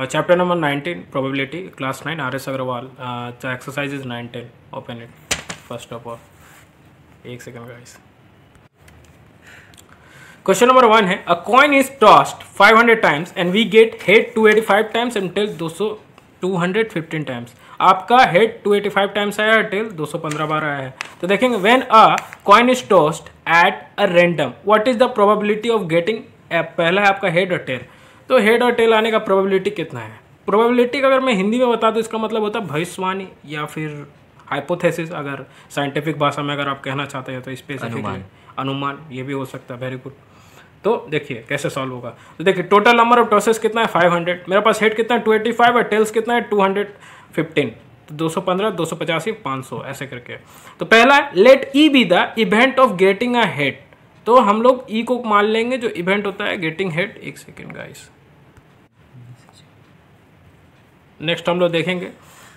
Chapter number 19, probability, class 9, R.S. Agarwal. The exercise is 9-10. Open it first of all. एक second guys. Question number 1 है, a coin is tossed 500 times and we get head 285 times and tail 215 times. आपका head 285 times आया है, tell 215 बार आया है. तो देखेंगे when a coin is tossed eight a random what is the probability of getting. पहला है आपका हेड और टेल. तो हेड और टेल आने का प्रोबेबिलिटी कितना है. प्रोबेबिलिटी का अगर मैं हिंदी में बता दूं इसका मतलब होता है भविष्यवाणी या फिर हाइपोथेसिस. अगर साइंटिफिक भाषा में अगर आप कहना चाहते हैं तो स्पेसिफिकली अनुमान ये भी हो सकता है. Very good. तो देखिए कैसे सॉल्व होगा. तो देखिए टोटल नंबर ऑफ टॉसेस कितना है 500. मेरे पास हेड कितना है 285 और टेल्स कितना है 215. तो 215 285 500 ऐसे करके. तो पहला let E be the event of getting a head. तो हम लोग ई को मान लेंगे जो इवेंट होता है गेटिंग हेड. एक सेकेंड गाइस. नेक्स्ट हम लोग देखेंगे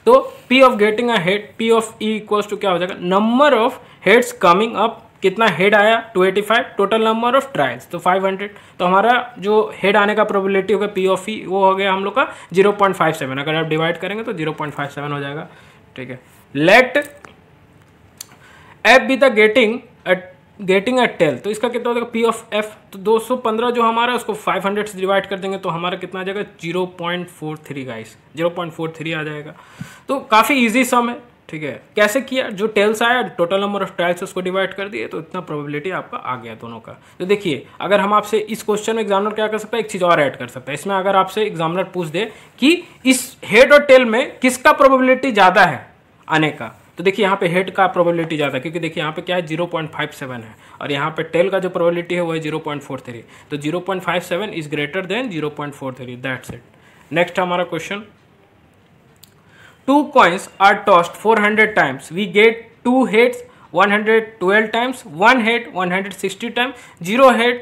तो P of getting a head, P of E equals to क्या हो जाएगा number of heads coming up. कितना हेड आया 285, टोटल नंबर ऑफ ट्रायल्स तो 500. तो हमारा जो हेड आने का प्रोबेबिलिटी होगा पी ऑफ ई वो हो गया हम लोग का 0.57. अगर आप डिवाइड करेंगे तो 0.57 हो जाएगा. ठीक है. Let F be the getting a tail. तो इसका कितना हो जाएगा पी ऑफ एफ. तो 215 जो हमारा है उसको 500 से डिवाइड कर देंगे तो हमारा कितना आ जाएगा 0.43 गाइस. 0.43 आ जाएगा. तो काफ़ी ईजी सम है. ठीक है. कैसे किया, जो टेल्स आया टोटल नंबर ऑफ ट्रायल्स उसको डिवाइड कर दिए तो इतना प्रोबेबिलिटी आपका आ गया दोनों का. तो देखिए अगर हम आपसे इस क्वेश्चन में एग्जामिनर क्या कर सकता है, एक चीज़ और ऐड कर सकता है इसमें. अगर आपसे एग्जामिनर पूछ दे कि इस हेड और टेल में किसका प्रोबेबिलिटी ज़्यादा है आने का, तो देखिए यहाँ पे हेड का प्रोबेबिलिटी ज़्यादा है क्योंकि देखिए यहाँ पे क्या है 0.57 है और यहाँ पे टेल का जो प्रोबेबिलिटी है वो है 0.43. तो 0.57 is greater then 0.43. That's it. Next हमारा question. Two coins are tossed 400 times. We get 2 heads 112 times, 1 head 160 times, 0 head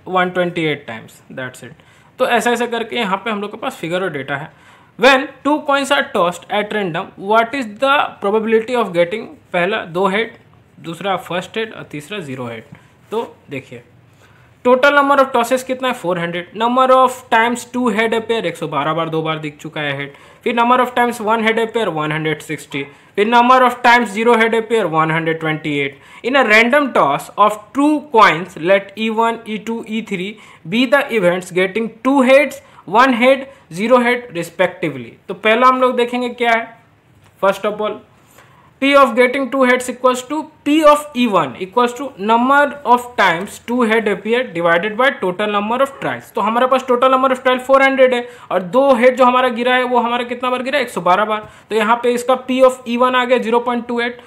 128 times. That's it. तो ऐसा ऐसा करके यहाँ पे हम लोग के पास फिगर और डेटा है. When 2 coins are tossed at random, what is the probability of getting. पहला 2 head, दूसरा फर्स्ट हेड और तीसरा 0 head. तो देखिए टोटल नंबर ऑफ टॉसेस कितना है 400. Number of times 2 head appear 112 बार 2 बार दिख चुका है हेड. फिर number of times 1 head appear 160. फिर number of times 0 head appear 128. In a random toss of 2 coins let E1 E2 E3 be the events getting 2 heads 1 head 0 head respectively. तो पहला हम लोग देखेंगे क्या है. First of all P of getting 2 heads equals to P of E1 equals to number of times 2 head appear divided by total number of trials. तो हमारे पास total number of trial 400 है और 2 head जो हमारा गिरा है वो हमारा कितना बार गिरा है 112 बार. तो यहाँ पे इसका P of E1 आ गया 0.28.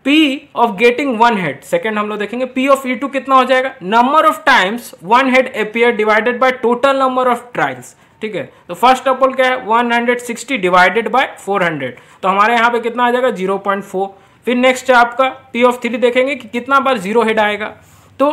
P of getting 1 head second हम लोग देखेंगे. P of E2 कितना हो जाएगा number of times 1 head appear divided by total number of trials. ठीक है. तो फर्स्ट ऑफ ऑल क्या है 160 डिवाइडेड बाय 400. तो हमारे यहाँ पे कितना आ जाएगा 0.4. फिर नेक्स्ट है आपका P ऑफ 3 देखेंगे कि कितना बार 0 हेड आएगा. तो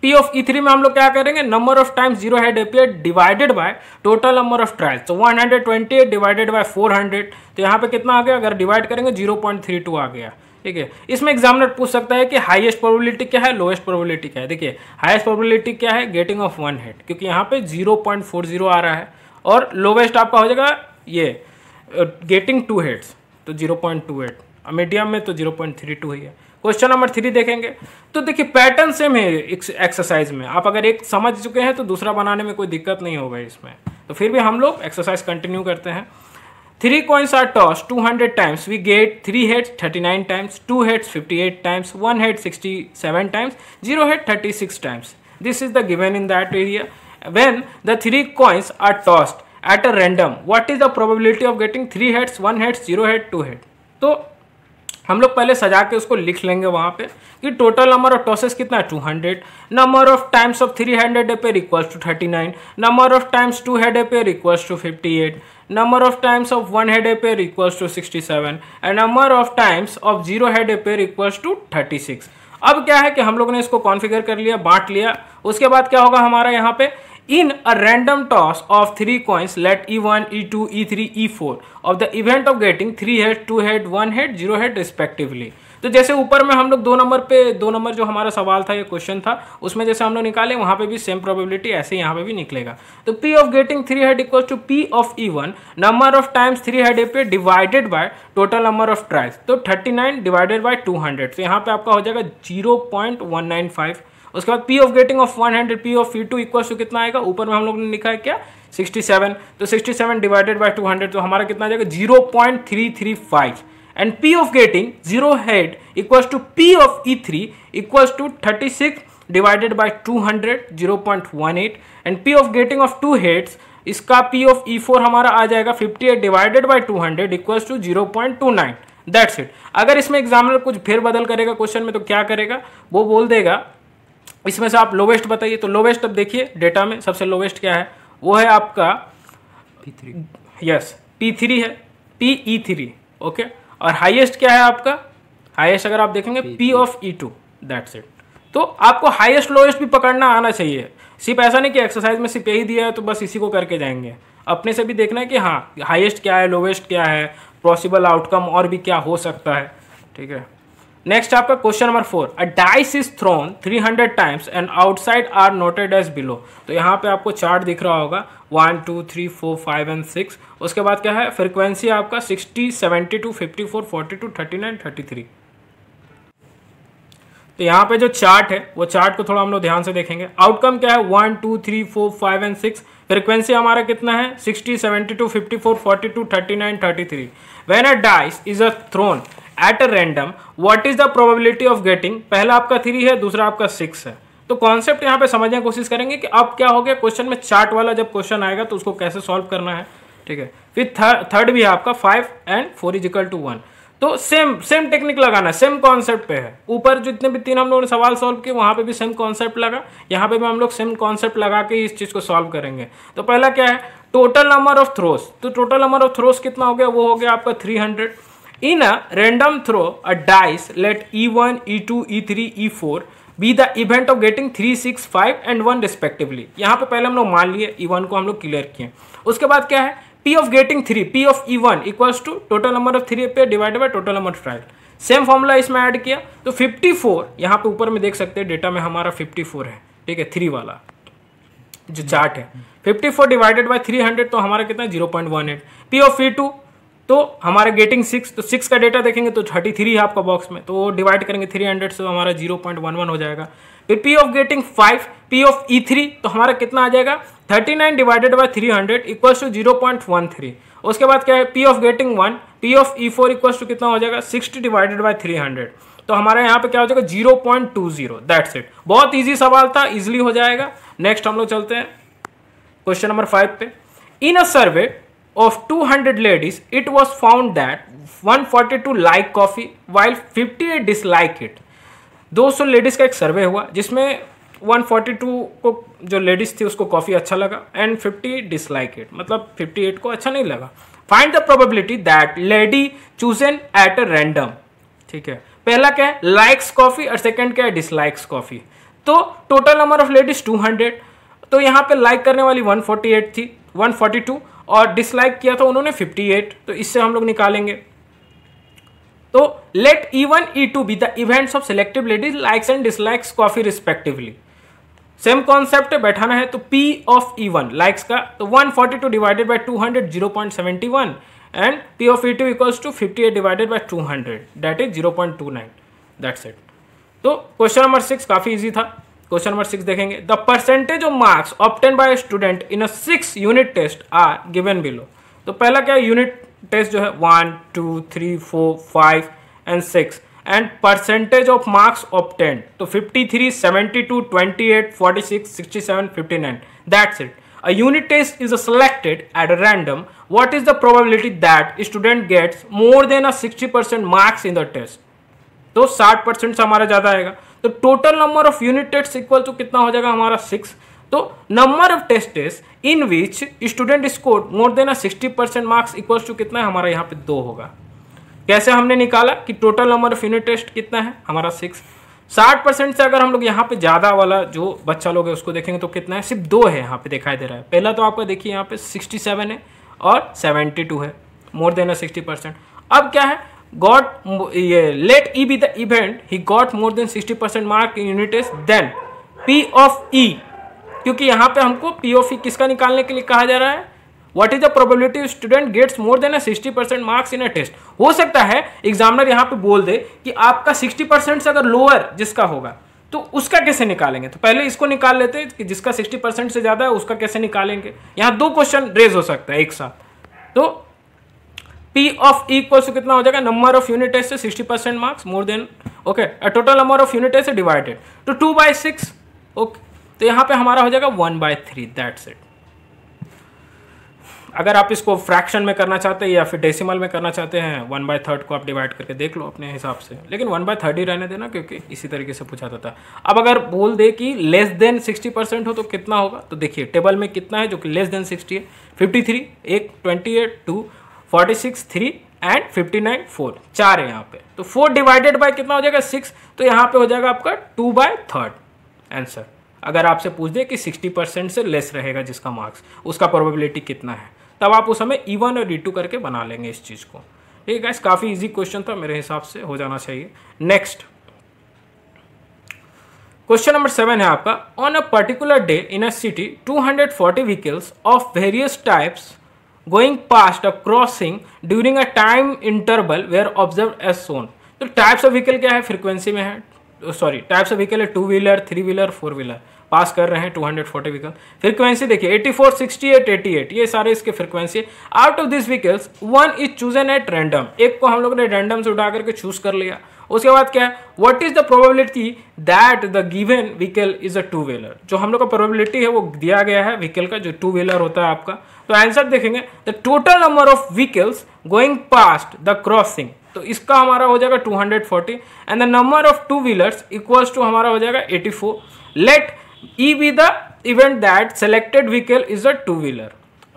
P ऑफ E3 में हम लोग क्या करेंगे number of times 0 head appear divided by total number of trials. तो 128 डिवाइडेड बाय 400. तो यहाँ पे कितना आ गया अगर डिवाइड करेंगे 0.32 आ गया. ठीक है. इसमें एग्जामिनर पूछ सकता है कि हाईएस्ट प्रोबेबिलिटी क्या है, लोएस्ट प्रोबेबिलिटी क्या है. देखिए हाईएस्ट प्रोबेबिलिटी क्या है गेटिंग ऑफ 1 हेड क्योंकि यहाँ पे 0.40 आ रहा है और लोवेस्ट आपका हो जाएगा ये गेटिंग 2 हेड्स तो 0.28. मीडियम में तो 0.32 ही है. क्वेश्चन नंबर 3 देखेंगे. तो देखिए पैटर्न सेम है एक्सरसाइज में. आप अगर एक समझ चुके हैं तो दूसरा बनाने में कोई दिक्कत नहीं होगा इसमें. तो फिर भी हम लोग एक्सरसाइज कंटिन्यू करते हैं. 3 coins are tossed 200 times. We get 3 heads 39 times, 2 heads 58 times, 1 head 67 times, 0 head 36 times. This is the given in that area. When the 3 coins are tossed at a random, what is the probability of getting 3 heads, 1 head, 0 head, 2 head? तो हम लोग पहले सजा के उसको लिख लेंगे वहाँ पे कि टोटल नंबर ऑफ टॉसेस कितना है 200. Number of times of 3 head appear equals to 39. Number of times 2 head appear equals to 58. Number of times of 1 head appear equals to 67 and number of times of 0 head appear equals to 36. अब क्या है कि हम लोग ने इसको configure कर लिया, बांट लिया. उसके बाद क्या होगा हमारा यहाँ पे in a random toss of 3 coins let E1 E2 E3 E4 of the event of getting 3 head 2 head 1 head 0 head respectively. तो जैसे ऊपर में हम लोग 2 नंबर जो हमारा सवाल था, ये क्वेश्चन था, उसमें जैसे हम लोग निकाले वहाँ पे भी सेम प्रोबेबिलिटी ऐसे यहाँ पे भी निकलेगा। तो P of getting 3 head equal to P of E1 number of times 3 head पे divided by total number of trials, तो 39 डिवाइडेड बाय 200, तो यहाँ पे आपका हो जाएगा 0.195। उसके बाद P of getting of 100 P of E2 equal to कितना आएगा, ऊपर में हम लोग ने लिखा है क्या 67, तो 67 डिवाइडेड बाय 200, तो हमारा कितना आ जाएगा 0.335। And P of getting 0 head equal to P of E3 equal to 36 divided by 200 0.18। And P of getting of 2 heads, इसका P ऑफ E4 हमारा आ जाएगा 58 divided by 200 equal to 0.29। That's it. अगर इसमें एग्जामिनर कुछ फेर बदल करेगा क्वेश्चन में तो क्या करेगा, वो बोल देगा इसमें से आप लोवेस्ट बताइए। तो लोवेस्ट अब देखिए डेटा में सबसे लोवेस्ट क्या है, वो है आपका P3, यस P3 है, PE3, ओके। और हाईएस्ट क्या है आपका, हाईएस्ट अगर आप देखेंगे P of E2, that's it. तो आपको हाईएस्ट लोएस्ट भी पकड़ना आना चाहिए, सिर्फ ऐसा नहीं कि एक्सरसाइज में सिर्फ यही दिया है तो बस इसी को करके जाएंगे, अपने से भी देखना है कि हाँ हाईएस्ट क्या है, लोवेस्ट क्या है, पॉसिबल आउटकम और भी क्या हो सकता है, ठीक है। नेक्स्ट आपका question number 4, a dice is thrown 300 times and outside are noted as below. तो यहाँ पे आपको चार्ट दिख रहा होगा 1 2 3 4 5 एंड 6। उसके बाद क्या है, फ्रीक्वेंसी आपका 60 72 54 42 39 33। तो यहाँ पे जो चार्ट है वो चार्ट को थोड़ा हम लोग ध्यान से देखेंगे। आउटकम क्या है 1 2 3 4 5 एंड 6। फ्रीक्वेंसी हमारा कितना है 60 72 54 42 39 33। When a dice is a thrown at a random what is the probability of getting, पहला आपका 3 है, दूसरा आपका 6 है। तो कॉन्सेप्ट यहाँ पे समझने की कोशिश करेंगे कि अब क्या हो गया, क्वेश्चन में चार्ट वाला जब क्वेश्चन आएगा तो उसको कैसे सॉल्व करना है, ठीक है। फिर थर्ड भी है आपका 5 एंड 4 इज इक्वल टू 1। तो सेम टेक्निक लगाना, सेम कॉन्सेप्ट पे है। ऊपर जितने भी 3 हम लोगों ने सवाल सॉल्व किए वहां पे भी सेम कॉन्सेप्ट लगा, यहाँ पे भी हम लोग सेम कॉन्सेप्ट लगा के इस चीज को सॉल्व करेंगे। तो पहला क्या है, टोटल नंबर ऑफ थ्रोस। तो टोटल नंबर ऑफ थ्रोस कितना हो गया, वो हो गया आपका 300। In a random throw, a dice let E1, E2, E3, E4 be the event of getting 3, 6, 5 and 1 respectively। यहाँ पे पहले हम लोग मान लिए E1 को हम लोग क्लियर किए। उसके बाद क्या है, P of getting 3, P of E1 equals to total number of 3 पे divided by total number of trial. Same formula इसमें ऐड किया तो 54, यहाँ पे ऊपर में देख सकते हैं डेटा में हमारा 54 है, ठीक है, 3 वाला जो चार्ट है। 54 डिवाइडेड बाय 300 तो हमारा कितना है 0.18। P of E2 तो हमारा गेटिंग 6, तो 6 का डेटा देखेंगे तो 33 है आपका बॉक्स में, तो वो डिवाइड करेंगे 300 से, तो हमारा 0.11 हो जाएगा। फिर P of getting 5, P of E3 तो हमारा कितना आ जाएगा 39 डिवाइडेड बाय 300 इक्वल्स टू 0.13। उसके बाद क्या है, P of getting 1, P of E4 equals to कितना हो जाएगा 60 डिवाइडेड बाय 300, तो हमारे यहाँ पे क्या हो जाएगा 0.20। That's it. बहुत ईजी सवाल था, इजिली हो जाएगा। नेक्स्ट हम लोग चलते हैं क्वेश्चन नंबर 5 पे। इन अ सर्वे of 200 ladies, it was found that 142 like coffee while 58 dislike it। 200 ladies का एक सर्वे हुआ जिसमें 142 को जो लेडीज थी उसको कॉफी अच्छा लगा एंड 50 डिसलाइक इट, मतलब 58 को अच्छा नहीं लगा। Find the probability that lady chosen at a random, ठीक है। पहला क्या है लाइक्स कॉफी और सेकंड क्या है डिसलाइक्स कॉफी। तो टोटल नंबर ऑफ लेडीज 200, तो यहाँ पे लाइक करने वाली 148 थी, 142, और डिसलाइक किया था उन्होंने 58, तो इससे हम लोग निकालेंगे। तो let E1 E2 be the events of selective ladies likes and dislikes coffee respectively. Same concept है, बैठाना है। तो P ऑफ E1 लाइक्स का तो 142 divided by 200 0.71 and P of E2 equals to 58 divided by 200 that is 0.29। That's it. तो question number 6 काफी easy था। Question number 6 देखेंगे, the percentage of marks obtain by student in a 6 unit test are given below. तो पहला क्या है unit test जो है 1 2 3 4 5 and 6 and percentage of marks obtain तो 53 72 28 46 67 59। That's it. A unit test is selected at a random, what is the probability that student gets more than a 60% marks in the test। तो 60% से हमारा ज्यादा आएगा। तो total number of unit test equal to कितना हो जाएगा हमारा 6। तो number of test in which student score more than 60% marks equal to कितना है हमारा यहाँ पे 2 होगा। कैसे हमने निकाला कि total number of unit test कितना है हमारा 6। 60% से अगर हम लोग यहाँ पे ज्यादा वाला जो बच्चा लोग है उसको देखेंगे तो कितना है, सिर्फ 2 है यहाँ पे दिखाई दे रहा है। पहला तो आपका देखिए यहाँ पे 67 है और 72 है, मोर देन 60%। अब क्या है got ये let E be the event he got more than 60% mark in unit test, then P of E, क्योंकि यहाँ पे हमको P of E किसका निकालने के लिए कहा जा रहा है, what is the probability student gets more than 60% marks in a test. हो सकता है एग्जामिनर यहाँ पे बोल दे कि आपका 60% से अगर लोअर जिसका होगा तो उसका कैसे निकालेंगे, तो पहले इसको निकाल लेते हैं कि जिसका 60% से ज्यादा है उसका कैसे निकालेंगे। यहाँ दो क्वेश्चन रेज हो सकता है एक साथ। तो P of E equals to कितना हो जाएगा, नंबर ऑफ यूनिट टेस्ट से 60% marks more than, okay, total number of unit test से डिवाइडेड तो 2/6, ओके, तो यहाँ पे हमारा हो जाएगा 1/3, दैट्स इट। अगर आप इसको फ्रैक्शन में करना चाहते हैं या फिर डेसिमल में करना चाहते हैं 1/3 को आप डिवाइड करके देख लो अपने हिसाब से, लेकिन 1/3 ही रहने देना क्योंकि इसी तरीके से पूछा था। अब अगर बोल दे कि लेस देन 60% हो तो कितना होगा, तो देखिए टेबल में कितना है जो कि लेस देन 60 है, 53, 1, 28, 2, 46, 3 एंड 59, 4, 4 है यहाँ पे, तो 4 डिवाइडेड बाय कितना हो जाएगा 6, तो यहाँ पे हो जाएगा आपका 2/3 आंसर। अगर आपसे पूछ दे कि 60% से लेस रहेगा जिसका मार्क्स, उसका प्रोबेबिलिटी कितना है, तब आप उस समय E1 और E2 करके बना लेंगे इस चीज को। ठीक है गाइस, काफी इजी क्वेश्चन था, मेरे हिसाब से हो जाना चाहिए। नेक्स्ट क्वेश्चन नंबर 7 है आपका, on a particular day in a city 240 vehicles of various types going past a crossing during a time interval were observed as shown. तो टाइप्स ऑफ व्हीकल क्या है, फ्रीक्वेंसी में है, सॉरी टाइप्स ऑफ व्हीकल है 2 wheeler, 3 wheeler, 4 wheeler, पास कर रहे हैं 240 vehicle. Frequency देखिए 84, 68, 88, ये सारे इसके frequency. Out of this vehicles one is chosen at random, एक को हम लोग ने रैंडम से उठा करके चूज कर लिया। उसके बाद क्या है, what is the probability that the given vehicle is a 2 wheeler, जो हम लोग का प्रोबेबिलिटी है वो दिया गया है व्हीकल का जो 2 व्हीलर होता है आपका। तो आंसर देखेंगे the total number of vehicles going past the crossing, तो इसका हमारा हो जाएगा 240 and the number of 2 wheelers equals to हमारा हो जाएगा 84। Let E be the event that selected vehicle is a 2 wheeler,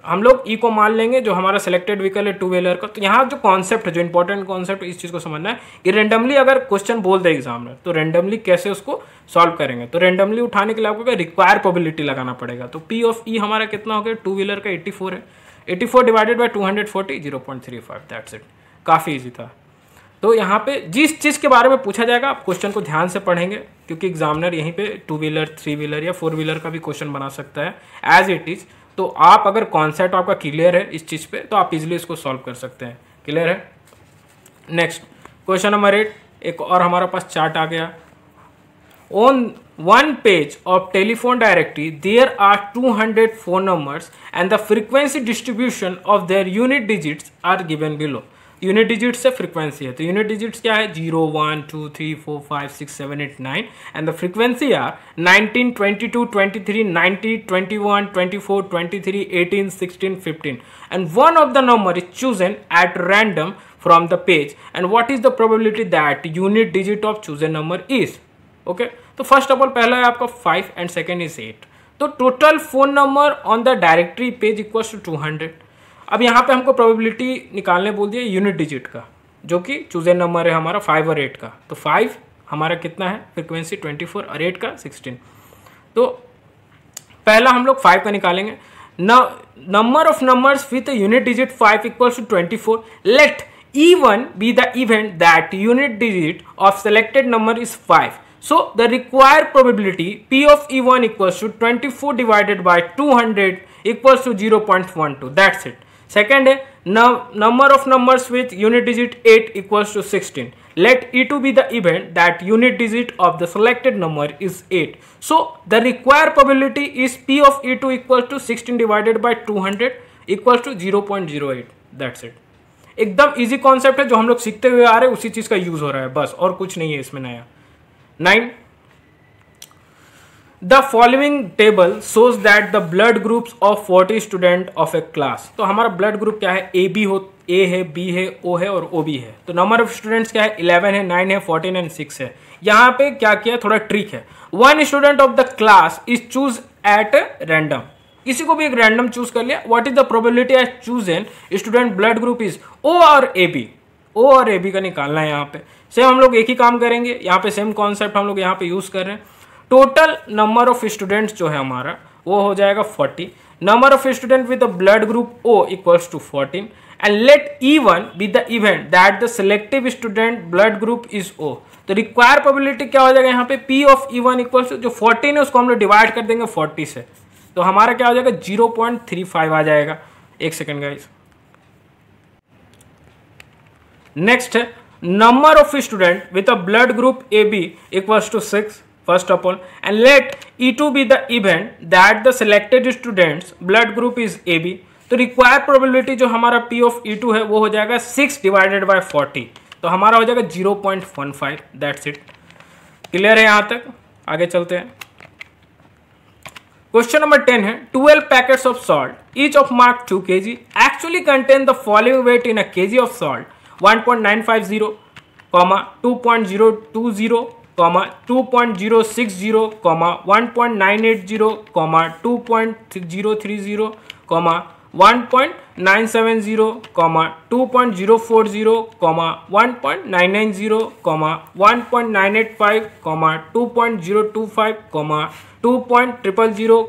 हम लोग E को मान लेंगे जो हमारा सिलेक्टेड व्हीकल है 2 व्हीलर का। तो यहाँ जो कॉन्सेप्ट है, जो इंपॉर्टेंट कॉन्सेप्ट इस चीज को समझना है कि रेंडमली अगर क्वेश्चन बोल दे एग्जामिनर तो रेंडमली कैसे उसको सॉल्व करेंगे। तो रेंडमली उठाने के लिए आपको रिक्वायर प्रोबेबिलिटी लगाना पड़ेगा। तो P ऑफ E हमारा कितना हो गया, 2 व्हीलर का 84 है, 84 डिवाइडेड बाय 240, 0.35, दैट्स इट। काफी इजी था। तो यहाँ पे जिस चीज़ के बारे में पूछा जाएगा आप क्वेश्चन को ध्यान से पढ़ेंगे, क्योंकि एग्जामिनर यहीं पे 2 व्हीलर, 3 व्हीलर या 4 व्हीलर का भी क्वेश्चन बना सकता है एज इट इज। तो आप अगर कॉन्सेप्ट आपका क्लियर है इस चीज़ पे तो आप इजीली इसको सॉल्व कर सकते हैं। क्लियर है। नेक्स्ट क्वेश्चन नंबर 8, एक और हमारे पास चार्ट आ गया। On one page of telephone directory there are 200 phone numbers and the frequency distribution of their unit digits are given below। Unit digit से फ्रीक्वेंसी है, तो यूनिट डिजिट्स क्या है 0, 1, 2, 3, 4, 5, 6, 7, 8, 9 and the frequency are 19, 22, 23, 90, 21, 24, 23, 18, 16, 15 and one of the number is chosen at random from the page and what is the probability that unit digit of chosen number is। Okay, तो first of all पहला है आपका 5 and second is 8। तो total phone number on the directory page equals to 200। अब यहाँ पे हमको probability निकालने बोल दिया यूनिट डिजिट का, जो कि चूजन नंबर है हमारा 5 और 8 का। तो 5 हमारा कितना है फ्रीक्वेंसी 24 और 8 का 16। तो पहला हम लोग 5 का निकालेंगे। Number of numbers with unit digit 5 equals to 24। Let E1 be the event that unit digit of selected number is 5. So the required probability P of E1 equals to 24 divided by 200 equals to 0.12. That's it. Second है number of numbers with unit digit 8 equals to 16. Let E2 be the event that unit digit of the selected number is 8. So the required probability is P of E2 equals to 16 divided by 200 equals to 0.08. That's it. एकदम easy concept है जो हम लोग सीखते हुए आ रहे हैं, उसी चीज का यूज हो रहा है बस, और कुछ नहीं है इसमें नया। 9, the following table shows that the blood groups of 40 student of A class. तो हमारा ब्लड ग्रुप क्या है, ए बी हो, ए है, बी है, ओ है और ओ बी है। तो नंबर ऑफ स्टूडेंट्स क्या है 11 है, 9 है, 14 एंड 6 है। यहाँ पे क्या किया, थोड़ा ट्रिक है। One student of the class is choose at random, किसी को भी एक रैंडम चूज कर लिया। What is the probability as chosen student blood group is O or A B. O or A B का निकालना है। यहाँ पे सेम हम लोग एक ही काम करेंगे, यहाँ पे सेम कॉन्सेप्ट हम लोग यहाँ पे यूज कर रहे हैं। टोटल नंबर ऑफ स्टूडेंट्स जो है हमारा वो हो जाएगा 40। Number of student with blood group O equals to 14 and let E1 be the event that the selective student blood group is O। तो रिक्वायर प्रोबेबिलिटी क्या हो जाएगा यहाँ पे, P of E1 equal to जो 14 है उसको हम लोग डिवाइड कर देंगे 40 से, तो हमारा क्या हो जाएगा 0.35 आ जाएगा। एक सेकेंड गाइस। नेक्स्ट है number of student with a blood group AB equals to 6 first of all, and let E2 be the event that the selected students blood group is AB। तो रिक्वायर्ड प्रोबेबिलिटी जो हमारा P of E2 है वो हो जाएगा 6 divided by 40, तो हमारा हो जाएगा 0.15। That's it. क्लियर है यहाँ तक? आगे चलते हैं। क्वेश्चन नंबर 10 है 12 packets of salt each of mark 2 kg actually contain the following weight in a kg of salt 1.950, 2.020, 2.060, 1.980, 2.030, 1.970, 2.040, 1.990, 1.985, 2.025, 2.000,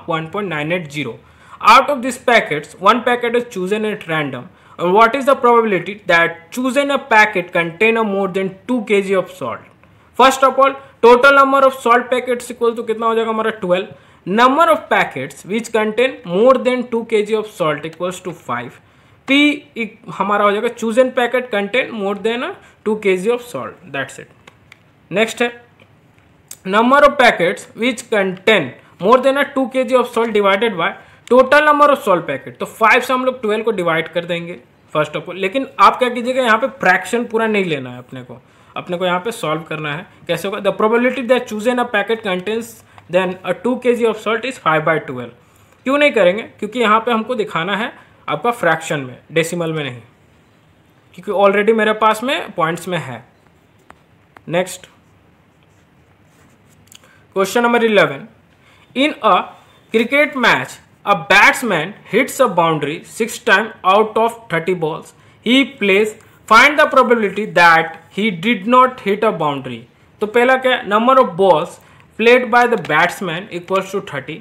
1.980. Out of these packets, one packet is chosen at random. And what is the probability that chosen a packet contain a more than 2 kg of salt? First of all, total number of salt packets equal to कितना हो जाएगा हमारा 12. Number of packets which contain more than 2 kg of salt equals to 5. P हमारा हो जाएगा chosen packet contain more than 2 kg of salt. That's it. Next है number of packets which contain more than 2 kg of salt divided by total number of salt packet. तो 5 से हम लोग 12 को divide कर देंगे फर्स्ट ऑफ ऑल। लेकिन आप क्या कीजिएगा, यहाँ पे फ्रैक्शन पूरा नहीं लेना है अपने को यहाँ पे सॉल्व करना है। कैसे होगा? The probability that chosen a packet contains than a 2 kg of salt is 5/12। क्यों नहीं करेंगे? क्योंकि यहाँ पे हमको दिखाना है आपका फ्रैक्शन में, डेसिमल में नहीं, क्योंकि ऑलरेडी मेरे पास में पॉइंट्स में है। Next question number 11, in a cricket match a batsman hits a boundary 6 times out of 30 balls. He plays. Find the probability that he did not hit a boundary. तो पहला क्या है? Number of balls played by the batsman equals to 30.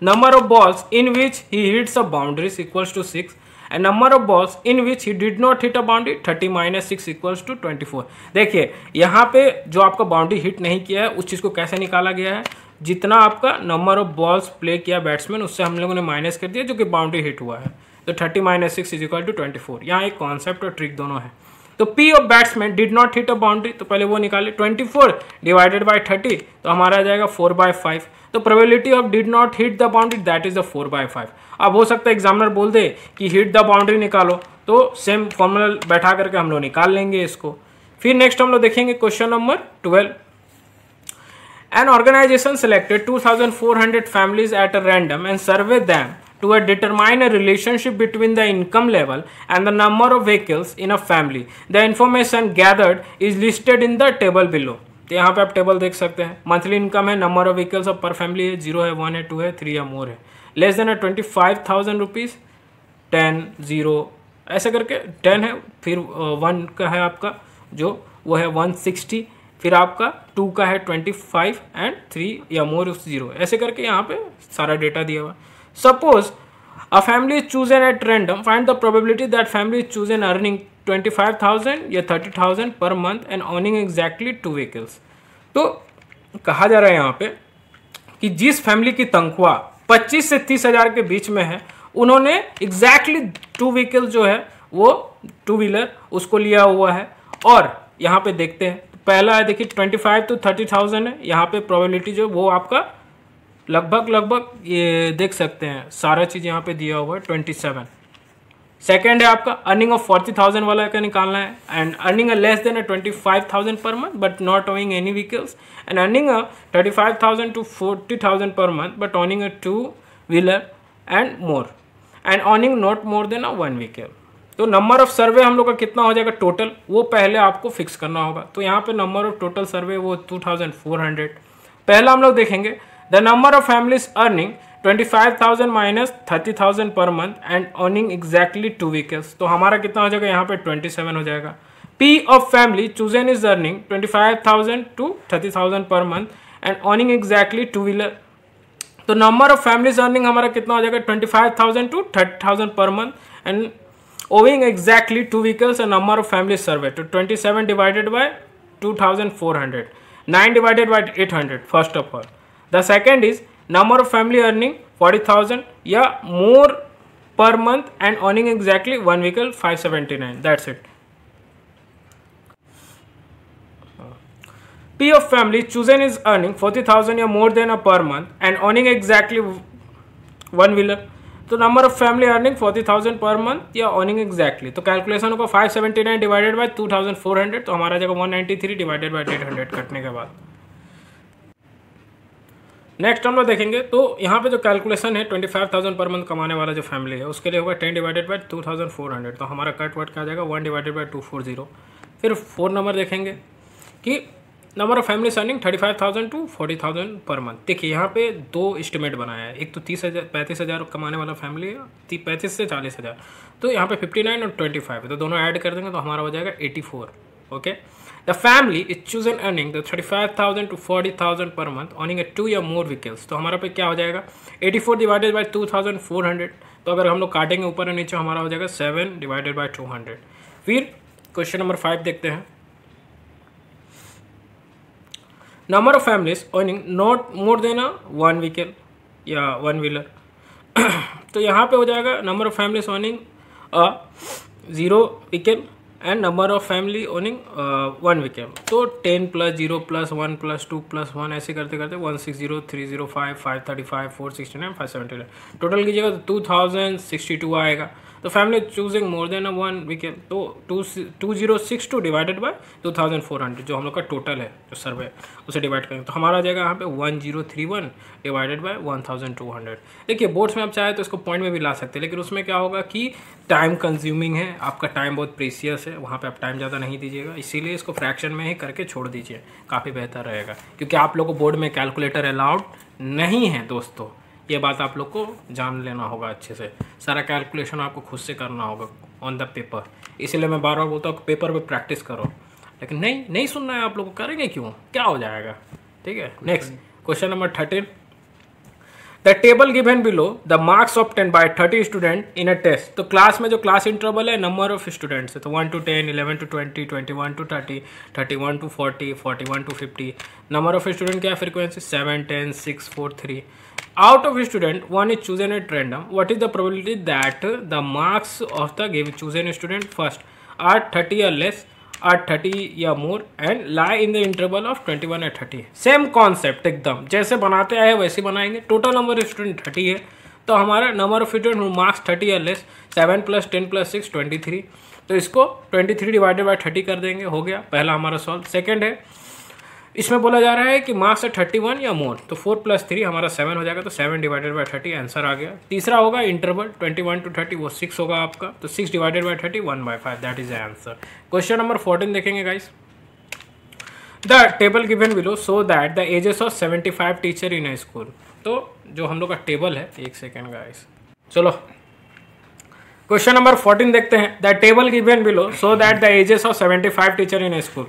Number of balls in which he hits a boundary equals to 6. And number of balls in which he did not hit a boundary 30 minus 6 equals to 24. देखिए यहाँ पे जो आपका boundary hit नहीं किया है उस चीज़ को कैसे निकाला गया है, जितना आपका नंबर ऑफ बॉल्स प्ले किया बैट्समैन उससे हम लोगों ने माइनस कर दिया जो कि बाउंड्री हिट हुआ है। तो 30 minus 6 इज इक्वल टू 24। यहाँ एक कॉन्सेप्ट और ट्रिक दोनों है। तो P of batsman did not hit a boundary, तो पहले वो निकाले 24 डिवाइडेड बाय 30, तो हमारा आ जाएगा 4/5। तो probability of did not hit the boundary that is the 4/5। अब हो सकता है एग्जामिनर बोल दे कि हिट द बाउंड्री निकालो, तो सेम फॉर्मूला बैठा करके हम लोग निकाल लेंगे इसको। फिर नेक्स्ट हम लोग देखेंगे question number 12। An organization selected 2,400 families at a random and surveyed them to determine a relationship between the income level and the number of vehicles in a family. The information gathered is listed in the table below. तो यहाँ पे आप table देख सकते हैं। Monthly income है, number of vehicles of पर family है, 0 है, 1 है, 2 है, 3 या मोर है, लेस देन 25,000 रुपीज़, 10, 0 ऐसे करके 10 है, फिर 1 का है आपका जो वो है 160, फिर आपका 2 का है 25 एंड 3 या मोर 0 ऐसे करके यहाँ पे सारा डेटा दिया हुआ। Suppose a family is chosen at random, find the probability that family is chosen earning 25,000 या 30,000 per month and earning exactly 2 vehicles. तो कहा जा रहा है यहाँ पे कि जिस फैमिली की तनख्वाह 25 से 30,000 के बीच में है उन्होंने एग्जैक्टली 2 व्हीकल जो है वो 2 व्हीलर उसको लिया हुआ है। और यहाँ पे देखते हैं पहला है, देखिए 25 to 30,000 है, यहाँ पे प्रोबेबिलिटी जो वो आपका लगभग ये देख सकते हैं सारा चीज़ यहाँ पे दिया हुआ है 27। सेकेंड है आपका अर्निंग ऑफ 40,000 वाला का निकालना है, and earning less than 25,000 per month but not owing any vehicles, and earning 35,000 to 40,000 per month but owning 2 wheeler and more, and earning not more than 1 vehicle. तो नंबर ऑफ सर्वे हम लोग का कितना हो जाएगा टोटल, वो पहले आपको फिक्स करना होगा। तो यहाँ पे नंबर ऑफ टोटल सर्वे वो 2,400। पहला हम लोग देखेंगे the number of families earning 25,000 minus 30,000 per month and earning exactly 2 vehicles. तो हमारा कितना हो जाएगा यहाँ पे 27 हो जाएगा। P of family chosen is earning 25,000 to 30,000 per month and earning exactly 2 wheeler. तो नंबर ऑफ फैमिलीज अर्निंग हमारा कितना हो जाएगा 25,000 to 30,000 per month and owing exactly 2 vehicles and number of families surveyed. तो 27 divided by 2400, 9 divided by 800 first of all. The second is number of family earning 40,000 या more per month and owning exactly 1 vehicle 579. That's it. P of family chosen is earning 40,000 या more than a per month and owning exactly 1 wheeler. तो number of family earning 40,000 per month या earning exactly, तो calculation होगा 579 divided by 2400, तो हमारा जगह 193 divided by 800 कटने के बाद। नेक्स्ट हम लोग देखेंगे, तो यहाँ पे जो कैलकुलेशन है 25,000 पर मंथ कमाने वाला जो फैमिली है उसके लिए होगा 10 डिवाइडेड बाय 2400, तो हमारा कट वट क्या आ जाएगा 1 डिवाइडेड बाय 240। फिर 4 नंबर देखेंगे कि number of family earning 35,000 to 40,000 per month. देखिए यहाँ पे दो एस्टिमेट बनाया है, एक तो 35,000 कमाने वाला फैमिली है, 35 से 40,000, तो यहाँ पे 59 और 25 है, तो दोनों ऐड कर देंगे तो हमारा हो जाएगा 84। Okay, the family is chosen earning the 35,000 to 40,000 per month earning 2 या मोर व्हीकल्स, तो हमारा पे क्या हो जाएगा 84 डिवाइडेड बाई 2400, तो अगर हम लोग काटेंगे ऊपर और नीचे हमारा हो जाएगा 7 डिवाइडेड बाई 200। फिर क्वेश्चन नंबर 5 देखते हैं, number of families earning not more than 1 vehicle या 1 व्हीलर, तो यहाँ पे हो जाएगा number of families earning 0 vehicle and number of family earning 1 vehicle, तो 10 + 0 + 1 + 2 + 1 ऐसे करते करते 160, 305, 535, 469, 579 टोटल कीजिएगा तो 2062 आएगा। तो family choosing more than 1 vehicle, तो 2062 डिवाइडेड बाय 2400 जो हम लोग का टोटल है जो सर्वे उसे डिवाइड करेंगे, तो हमारा आ जाएगा यहाँ पे 1031 डिवाइडेड बाय 1200। देखिए बोर्ड्स में आप चाहे तो इसको पॉइंट में भी ला सकते हैं, लेकिन उसमें क्या होगा कि टाइम कंज्यूमिंग है, आपका टाइम बहुत प्रीसियस है, वहाँ पे आप टाइम ज़्यादा नहीं दीजिएगा, इसीलिए इसको फ्रैक्शन में ही करके छोड़ दीजिए, काफ़ी बेहतर रहेगा, क्योंकि आप लोग को बोर्ड में कैलकुलेटर अलाउड नहीं है दोस्तों, ये बात आप लोग को जान लेना होगा अच्छे से, सारा कैलकुलेशन आपको खुद से करना होगा ऑन द पेपर, इसीलिए मैं बार बार बोलता हूँ पेपर पे प्रैक्टिस करो, लेकिन नहीं सुनना है आप लोग को, करेंगे क्यों, क्या हो जाएगा। ठीक है, next question number 13, the table given below the marks obtain by 30 student in a test, तो क्लास में जो क्लास इंटरवल है नंबर ऑफ स्टूडेंट्स है, तो 1 to 10, 11 to 20, 21 to 30, 31 to 40, 41 to 50, number of student क्या frequency 7, 10, 6, 4, 3, out of student one is chosen at random, what is the probability that the marks of the chosen student first are 30 or less, are 30 या more and lie in the interval of 21 or 30। Same concept एकदम जैसे बनाते आए वैसे बनाएंगे। Total number of student 30 है, तो हमारा नंबर ऑफ स्टूडेंट मार्क्स 30 या लेस 7 + 10 + 6 23, तो इसको 23 डिवाइडेड बाई 30 कर देंगे, हो गया पहला हमारा सॉल्व। सेकेंड है, इसमें बोला जा रहा है कि मार्क्स है 31 या मोर, तो 4 + 3 हमारा 7 हो जाएगा, तो 7 डिवाइडेड बाई 30 आंसर आ गया। तीसरा होगा इंटरवल 21 to 30, वो 6 होगा आपका, तो 6 divided by 30 1/5, that is the answer. Question number 14 देखेंगे guys, the table given below so that the ages of 75 teacher in a school, तो जो हम लोग का टेबल है, एक सेकेंड गाइस, चलो क्वेश्चन नंबर 14 देखते हैं, the table given below so that the ages of 75 teacher in a school,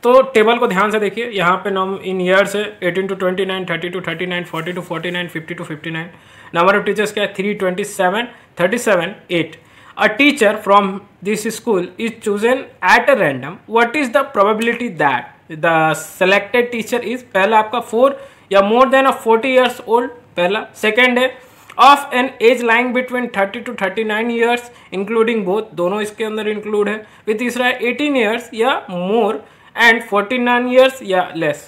तो टेबल को ध्यान से देखिए, यहाँ पे नॉम इन ईयर्स है 18 to 29, 30 to 39, 40 to 49, 50 to 59, number of teachers क्या है 327, 37, 8। A teacher from this school is chosen at a random, what is the probability that the selected teacher is, पहला आपका 4 या मोर देन 40 ईयर्स ओल्ड, पहला। Second है of an age lying between 30 to 39 years including both, दोनों इसके अंदर include है। फिर तीसरा है 18 ईयर्स या मोर एंड 49 ईयर्स या लेस।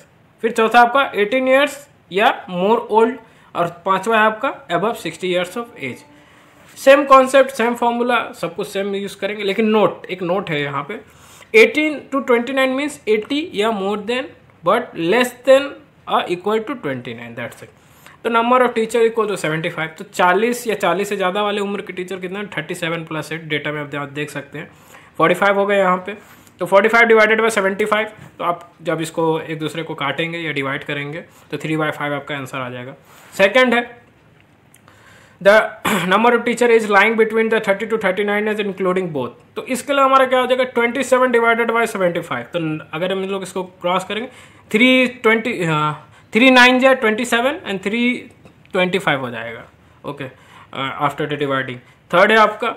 फिर चौथा आपका 18 ईयर्स या मोर ओल्ड, और पांचवा है आपका above 60 years of age. Same concept, same formula, सब कुछ सेम यूज करेंगे, लेकिन नोट, एक नोट है यहाँ पे, 18 to 29 मीन्स 80 या more than but less than equal to 29, that's it. तो number of teacher equal to 75, तो 40 या 40 से ज़्यादा वाले उम्र के टीचर कितना 37 + 8, डेटा में आप देख सकते हैं 45 हो गए यहाँ पे, तो 45 डिवाइडेड बाई 75, तो आप जब इसको एक दूसरे को काटेंगे या डिवाइड करेंगे तो 3/5 आपका आंसर आ जाएगा। सेकंड है, the number of teacher is lying between the 30 to 39 age including both, तो इसके लिए हमारा क्या हो जाएगा 27 डिवाइडेड बाई 75, तो अगर हम लोग इसको क्रॉस करेंगे 3 9 या 27 एंड 3 25 हो जाएगा। Okay, after the dividing. Third है आपका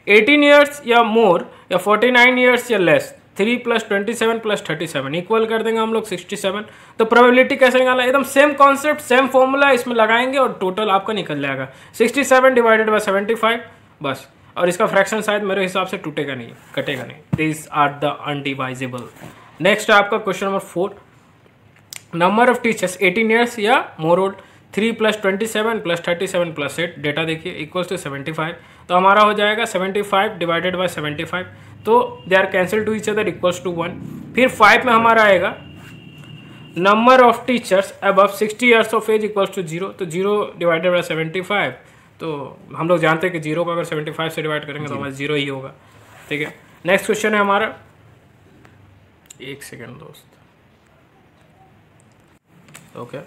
18 ईयर्स या मोर या 49 ईयर्स या लेस, 3 + 27 + 37 इक्वल कर देंगे हम लोग 67। तो प्रोबेबिलिटी कैसे निकालना, एकदम सेम कॉन्सेप्ट सेम फॉर्मूला इसमें लगाएंगे और टोटल आपका निकल जाएगा 67 / 75 बस। और इसका फ्रैक्शन शायद मेरे हिसाब से टूटेगा नहीं, कटेगा नहीं। This are the undivisible. Next है आपका question number 4, number of teachers 18 years या मोर ओल्ड, 3 + 27 + 37 + 8 डेटा देखिए इक्वल्स टू 75। तो हमारा हो जाएगा 75 / 75। तो they are cancel to each other equals to 1। फिर 5 में हमारा आएगा number of teachers above 60 years of age equals to 0। तो 0 / 75, तो हम लोग जानते हैं कि 0 को अगर 75 से डिवाइड करेंगे तो हमारा 0 ही होगा। ठीक है, नेक्स्ट क्वेश्चन है हमारा, एक सेकेंड दोस्त। Okay,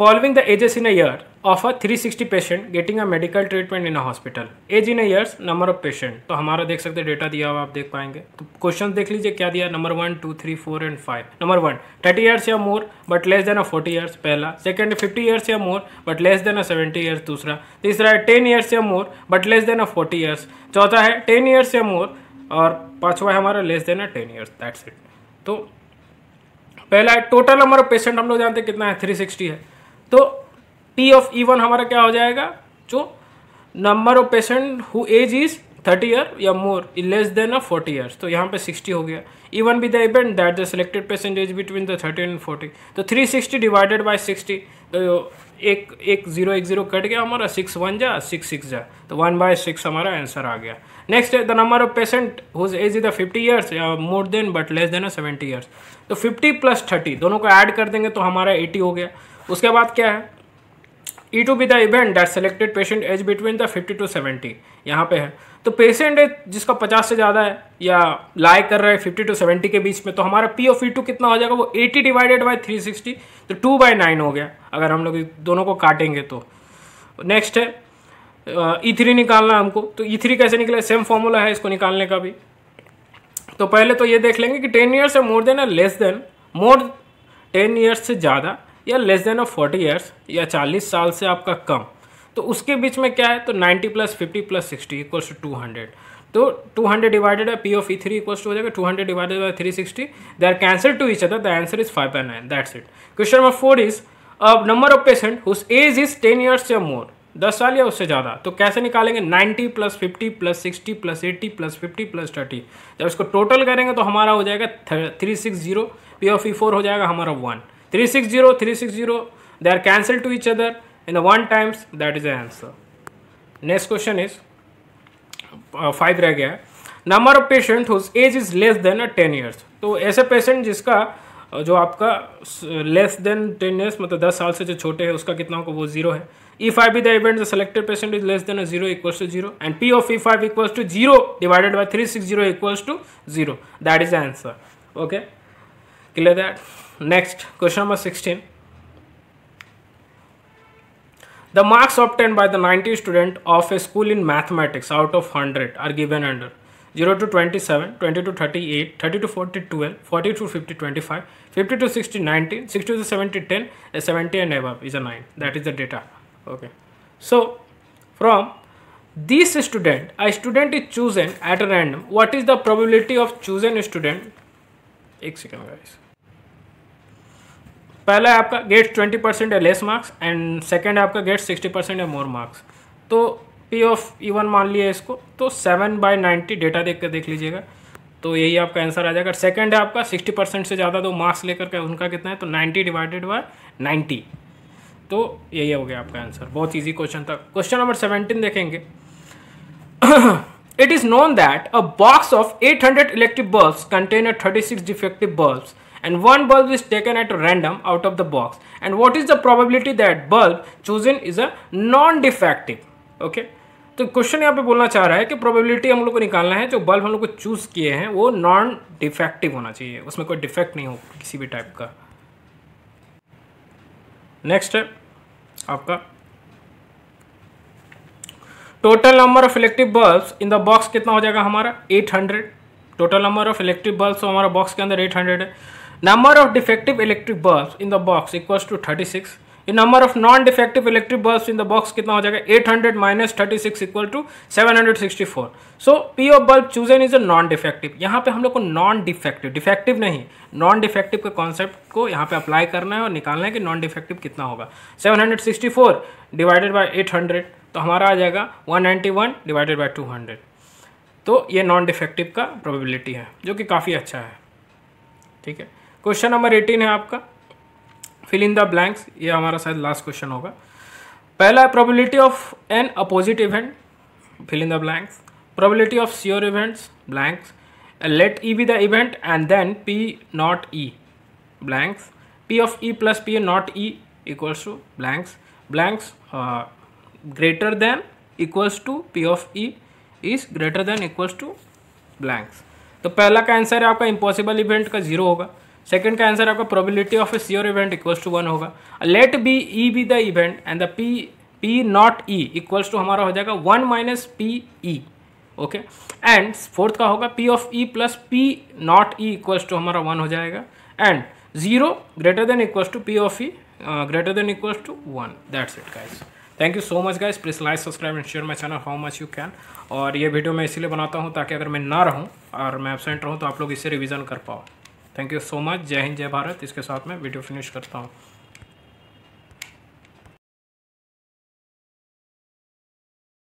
following the ages in a year of a 360 patient getting a medical treatment in a hospital, age in a years, number of patient. तो हमारा देख सकते हैं डेटा दिया हुआ, आप देख पाएंगे। तो क्वेश्चन देख लीजिए क्या दिया, नंबर 1 2 3 4 एंड 5। नंबर 1 30 ईयर्स या more but less then 40 years, पहला। सेकंड 50 ईयर्स या more but less than 70 years, दूसरा। तीसरा है 10 ईयर्स या more but less then 40 years, चौथा है 10 ईयर्स या मोर, और पांचवा है हमारा less than 10 years. That's it. तो पहला है टोटल नंबर ऑफ पेशेंट, हम लोग जानते हैं कितना है, 360 है। तो P of E1 हमारा क्या हो जाएगा, जो number of patient who age is 30 year या मोर लेस देन 40 ईयर्स, तो यहाँ पे 60 हो गया। E1 be the event that the selected patient age between the 30 and 40। तो 360 / 60, तो एक 0 कट गया हमारा, 6 1 जा 6 6 जा, तो 1/6 हमारा आंसर आ गया। नेक्स्ट है the number of patient whose age is 50 years या more than but less than 70 years. तो 50 + 30 दोनों को ऐड कर देंगे तो हमारा 80 हो गया। उसके बाद क्या है, E2 be the event that selected patient age between the 50 to 70, यहाँ पे है। तो पेशेंट है जिसका 50 से ज़्यादा है या लाई कर रहा है 50 to 70 के बीच में, तो हमारा P of E2 कितना हो जाएगा, वो 80 / 360, तो 2/9 हो गया अगर हम लोग दोनों को काटेंगे तो। नेक्स्ट है E3 निकालना हमको। तो E3 कैसे निकले, सेम फॉर्मूला है इसको निकालने का भी। तो पहले तो ये देख लेंगे कि 10 ईयर्स से मोर देन या लेस देन, मोर 10 ईयर्स से ज़्यादा या लेस देन 40 ईयर्स या 40 साल से आपका कम, तो उसके बीच में क्या है, तो 90 + 50 + 60 इक्वल्स टू 200। तो 200 डिवाइडेड है P of E3 equals to हो जाएगा 200 / 360। They are cancel to each other, the answer is 5/9। That's it. Question number 4 is number of patient whose age is 10 years या मोर, 10 साल या उससे ज़्यादा। तो कैसे निकालेंगे, 90 + 50 + 60 + 80 + 50 + 30। जब इसको टोटल करेंगे तो हमारा हो जाएगा 360। P of E4 हो जाएगा हमारा 1। 360 they are cancelled to each other in the 1 times, that is the answer. Next question is 5 रह गया है, number of patient whose age is less than 10 years. तो ऐसे पेशेंट जिसका जो आपका लेस देन 10 ईयर्स मतलब 10 साल से जो छोटे हैं उसका कितना होगा, वो 0 है। E5 be the event the selected patient is less than 0 equals to 0 and P of E5 equals to 0 divided by 360 equals to 0, that is the answer. Okay, clear that. Next, question number 16. The marks obtained by the 90 student of a school in mathematics out of 100 are given under 0 to 27, 20 to 38, 30 to 40, 12, 40 to 50, 25, 50 to 60, 19, 60 to 70, 10, 70 and above is a 9. That is the data. Okay. So, from this student, a student is chosen at random. What is the probability of chosen student? एक second guys. पहला है आपका gate 20% या less marks and second है आपका gate 60% या more marks. तो P of E1 मान लिया इसको, तो 7/90 डेटा देख कर देख लीजिएगा, तो यही आपका आंसर आ जाएगा। सेकंड है आपका 60% से ज़्यादा दो मार्क्स लेकर के उनका कितना है, तो 90 / 90, तो यही हो गया आपका आंसर। बहुत ईजी क्वेश्चन था। क्वेश्चन नंबर 17 देखेंगे। It is known that a box of 800 electric bulbs contain 36 defective bulbs and one bulb is taken at random out of the box, and what is the probability that bulb chosen is a non-defective? Okay, तो question यहाँ पे बोलना चाह रहा है कि probability हम लोग को निकालना है जो बल्ब हम लोग को चूज किए हैं वो नॉन डिफेक्टिव होना चाहिए, उसमें कोई डिफेक्ट नहीं हो किसी भी टाइप का। नेक्स्ट है आपका total number of electric bulbs in the box कितना हो जाएगा हमारा 800। Total number of electric bulbs तो हमारा बॉक्स के अंदर 800 है। Number of defective electric bulbs in the box equals to 36। ये number of non defective electric bulbs in the box कितना हो जाएगा 800 minus 36 equal to 764. So P of bulb chosen is a non defective. यहाँ पे हम लोग को non defective, defective नहीं, नॉन डिफेक्टिव के कॉन्सेप्ट को यहाँ पे अप्लाई करना है और निकालना है कि नॉन डिफेक्टिव कितना होगा. 764 डिवाइडेड बाय 800 तो हमारा आ जाएगा 191 डिवाइडेड बाय 200. तो ये नॉन डिफेक्टिव का प्रोबेबिलिटी है जो कि काफ़ी अच्छा है. ठीक है, क्वेश्चन नंबर 18 है आपका, फिल इन द ब्लैंक्स. ये हमारा शायद लास्ट क्वेश्चन होगा. पहला probability of an opposite event, fill in the blanks. Probability of sure events, blanks. Let E be the event and then P not E, blanks. P of E plus P not E equals to blanks. Blanks greater than equals to P of E is greater than equals to blanks. तो पहला का answer है आपका impossible event का 0 होगा. Second का answer आपका probability of a sure event equals to 1 होगा. Let be E be the event and the P not E equals to हमारा हो जाएगा 1 minus P E. Okay, and fourth का होगा P of E plus P not E equals to हमारा 1 हो जाएगा. And 0 greater than equals to P of E greater than equals to 1. That's it guys. Thank you so much guys. Please like, subscribe and share my channel how much you can. और ये video मैं इसीलिए बनाता हूँ ताकि अगर मैं ना रहूँ और मैं एब्सेंट रहूँ तो आप लोग इससे रिवीजन कर पाओ. Thank you so much. जय हिंद, जय भारत. इसके साथ मैं वीडियो फिनिश करता हूँ.